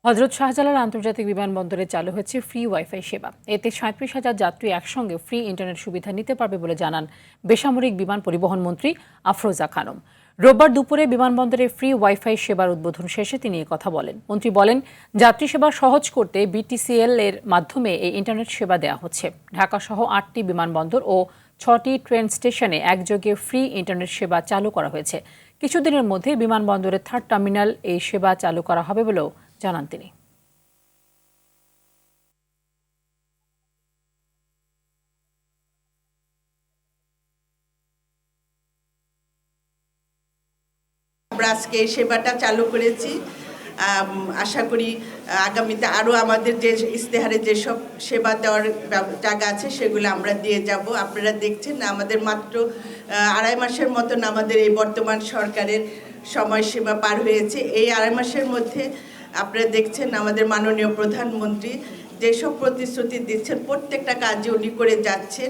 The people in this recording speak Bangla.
হযরত শাহজালাল আন্তর্জাতিক বিমানবন্দরে চালু হচ্ছে ফ্রি ওয়াইফাই সেবা। এতে ৩৭,০০০ যাত্রী একসঙ্গে ফ্রি ইন্টারনেট সুবিধা নিতে পারবে বলে জানান বেসামরিক বিমান পরিবহন মন্ত্রী আফরোজা খানম। রোববার দুপুরে বিমানবন্দরে ফ্রি ওয়াইফাই সেবার উদ্বোধন শেষে তিনি কথা বলেন। মন্ত্রী বলেন, যাত্রী সেবা সহজ করতে বিটিসিএল এর মাধ্যমে এই ইন্টারনেট সেবা দেওয়া হচ্ছে। ঢাকা সহ ৮টি বিমানবন্দর ও ৬টি ট্রেন স্টেশনে একযোগে ফ্রি ইন্টারনেট সেবা চালু করা হয়েছে। কিছুদিনের মধ্যে বিমানবন্দরের 3rd টার্মিনাল এই সেবা চালু করা হবে বলেও জানান তিনি। আমরা আজকে এই সেবাটা চালু করেছি। আশা করি আগামীতে আরও আমাদের যে ইশতেহারে যেসব সেবা দেওয়ার জায়গা আছে সেগুলো আমরা দিয়ে যাব। আপনারা দেখছেন আমাদের মাত্র 2.5 মাসের মতন আমাদের এই বর্তমান সরকারের সময়সীমা পার হয়েছে। এই 2.5 মাসের মধ্যে আপনারা দেখছেন আমাদের মাননীয় প্রধানমন্ত্রী যেসব প্রতিশ্রুতি দিচ্ছেন প্রত্যেকটা কাজে উনি করে যাচ্ছেন।